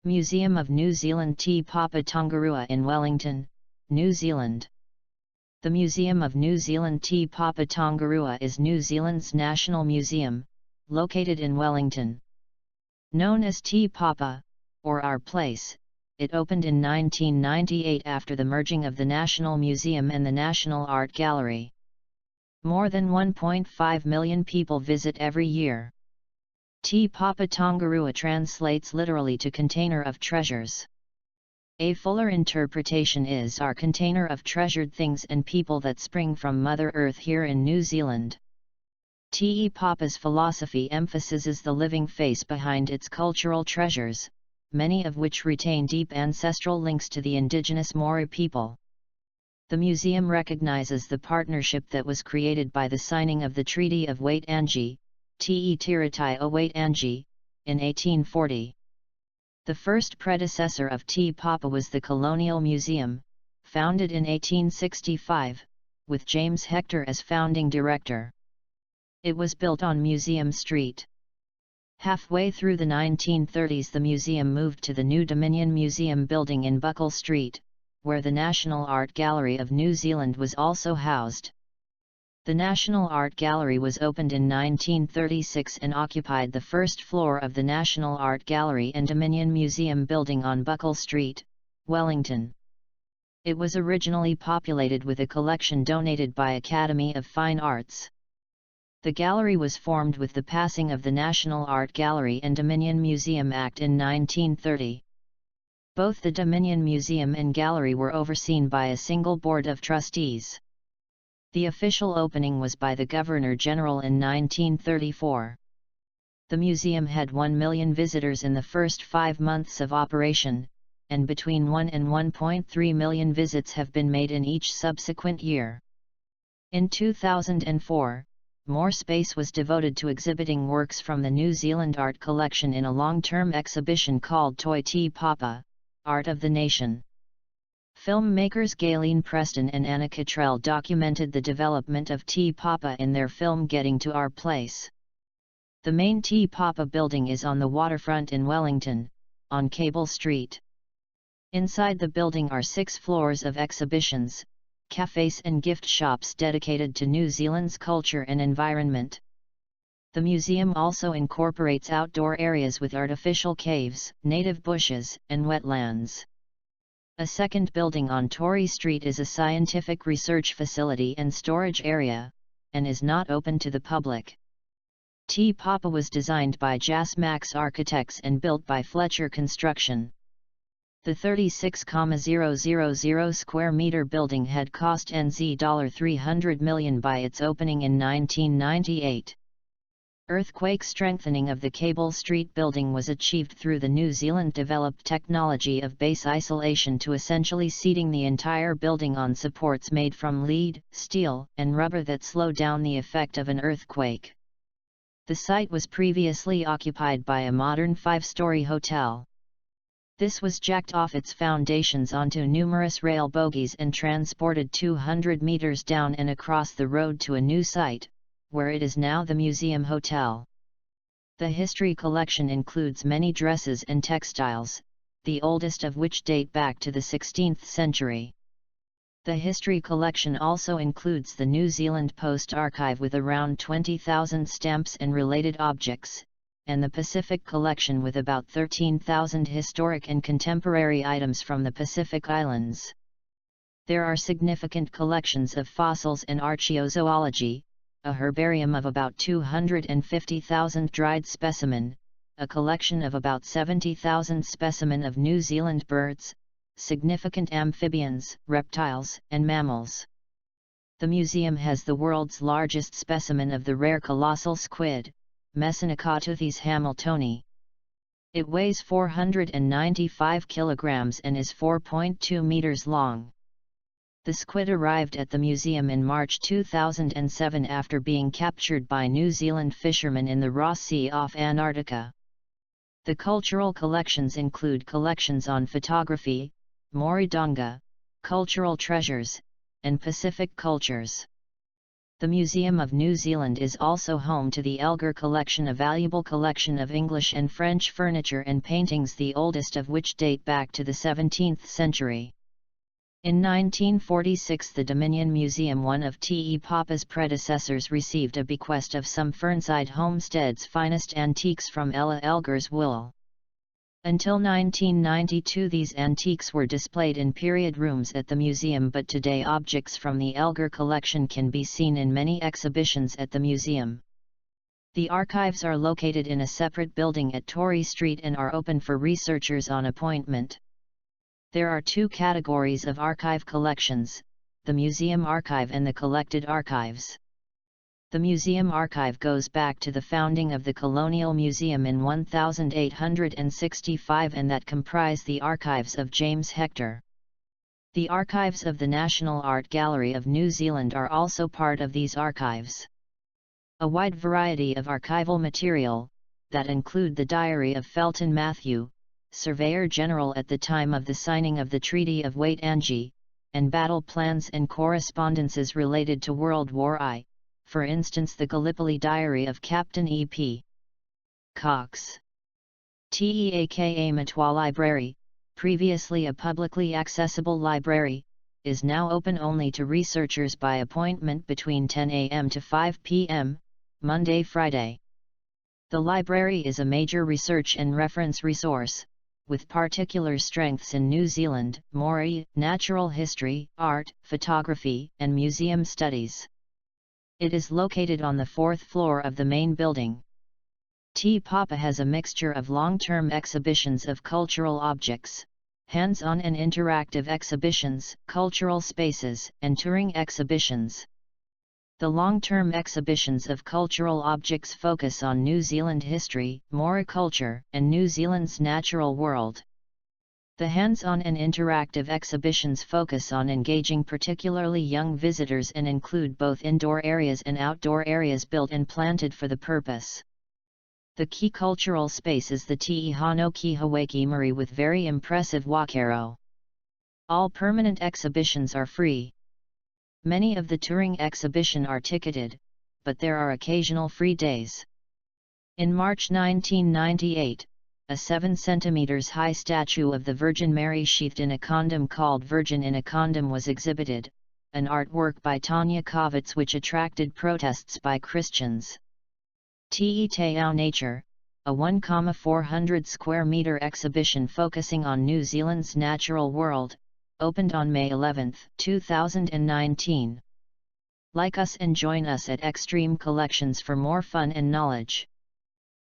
Museum of New Zealand Te Papa Tongarewa in Wellington, New Zealand. The Museum of New Zealand Te Papa Tongarewa is New Zealand's national museum, located in Wellington. Known as Te Papa, or Our Place, it opened in 1998 after the merging of the National Museum and the National Art Gallery. More than 1.5 million people visit every year. Te Papa Tongarewa translates literally to container of treasures. A fuller interpretation is our container of treasured things and people that spring from Mother Earth here in New Zealand. Te Papa's philosophy emphasizes the living face behind its cultural treasures, many of which retain deep ancestral links to the indigenous Māori people. The museum recognizes the partnership that was created by the signing of the Treaty of Waitangi, Te Tiriti of Waitangi, in 1840. The first predecessor of Te Papa was the Colonial Museum, founded in 1865, with James Hector as founding director. It was built on Museum Street. Halfway through the 1930s the museum moved to the new Dominion Museum building in Buckle Street, where the National Art Gallery of New Zealand was also housed. The National Art Gallery was opened in 1936 and occupied the first floor of the National Art Gallery and Dominion Museum building on Buckle Street, Wellington. It was originally populated with a collection donated by Academy of Fine Arts. The gallery was formed with the passing of the National Art Gallery and Dominion Museum Act in 1930. Both the Dominion Museum and Gallery were overseen by a single board of trustees. The official opening was by the Governor-General in 1934. The museum had 1 million visitors in the first 5 months of operation, and between 1 and 1.3 million visits have been made in each subsequent year. In 2004, more space was devoted to exhibiting works from the New Zealand art collection in a long-term exhibition called Toi Te Papa, Art of the Nation. Filmmakers Gayleen Preston and Anna Cottrell documented the development of Te Papa in their film Getting to Our Place. The main Te Papa building is on the waterfront in Wellington, on Cable Street. Inside the building are 6 floors of exhibitions, cafes and gift shops dedicated to New Zealand's culture and environment. The museum also incorporates outdoor areas with artificial caves, native bushes, and wetlands. A second building on Tory Street is a scientific research facility and storage area, and is not open to the public. Te Papa was designed by Jas Max Architects and built by Fletcher Construction. The 36,000 square meter building had cost NZ $300 million by its opening in 1998. Earthquake strengthening of the Cable Street building was achieved through the New Zealand developed technology of base isolation to essentially seating the entire building on supports made from lead, steel, and rubber that slow down the effect of an earthquake. The site was previously occupied by a modern 5-story hotel. This was jacked off its foundations onto numerous rail bogies and transported 200 meters down and across the road to a new site, where it is now the Museum Hotel. The history collection includes many dresses and textiles, the oldest of which date back to the 16th century. The history collection also includes the New Zealand Post Archive with around 20,000 stamps and related objects, and the Pacific Collection with about 13,000 historic and contemporary items from the Pacific Islands. There are significant collections of fossils and archaeozoology, a herbarium of about 250,000 dried specimen, a collection of about 70,000 specimen of New Zealand birds, significant amphibians, reptiles, and mammals. The museum has the world's largest specimen of the rare colossal squid, Messinacauthes hamiltoni. It weighs 495 kilograms and is 4.2 meters long. The squid arrived at the museum in March 2007 after being captured by New Zealand fishermen in the Ross Sea off Antarctica. The cultural collections include collections on photography, Māori donga, cultural treasures, and Pacific cultures. The Museum of New Zealand is also home to the Elgar Collection, a valuable collection of English and French furniture and paintings, the oldest of which date back to the 17th century. In 1946 the Dominion Museum, one of Te Papa's predecessors, received a bequest of some Fernside homestead's finest antiques from Ella Elgar's will. Until 1992 these antiques were displayed in period rooms at the museum, but today objects from the Elgar collection can be seen in many exhibitions at the museum. The archives are located in a separate building at Torrey Street and are open for researchers on appointment. There are two categories of archive collections, the Museum Archive and the Collected Archives. The Museum Archive goes back to the founding of the Colonial Museum in 1865 and that comprise the archives of James Hector. The archives of the National Art Gallery of New Zealand are also part of these archives. A wide variety of archival material, that include the diary of Felton Matthew, Surveyor General at the time of the signing of the Treaty of Waitangi, and battle plans and correspondences related to World War I, for instance the Gallipoli Diary of Captain E.P. Cox. Teaka Matwa Library, previously a publicly accessible library, is now open only to researchers by appointment between 10 a.m. to 5 p.m., Monday-Friday. The library is a major research and reference resource, with particular strengths in New Zealand, Māori, natural history, art, photography, and museum studies. It is located on the 4th floor of the main building. Te Papa has a mixture of long-term exhibitions of cultural objects, hands-on and interactive exhibitions, cultural spaces, and touring exhibitions. The long-term exhibitions of cultural objects focus on New Zealand history, Māori culture, and New Zealand's natural world. The hands-on and interactive exhibitions focus on engaging particularly young visitors and include both indoor areas and outdoor areas built and planted for the purpose. The key cultural space is the Te Hano Ki Hawaiki Murray with very impressive Wakero. All permanent exhibitions are free. Many of the touring exhibition are ticketed, but there are occasional free days. In March 1998, a 7 cm high statue of the Virgin Mary sheathed in a condom called Virgin in a Condom was exhibited, an artwork by Tanya Kovitz which attracted protests by Christians. Te Teau Nature, a 1,400 square meter exhibition focusing on New Zealand's natural world, opened on May 11, 2019. Like us and join us at Extreme Collections for more fun and knowledge.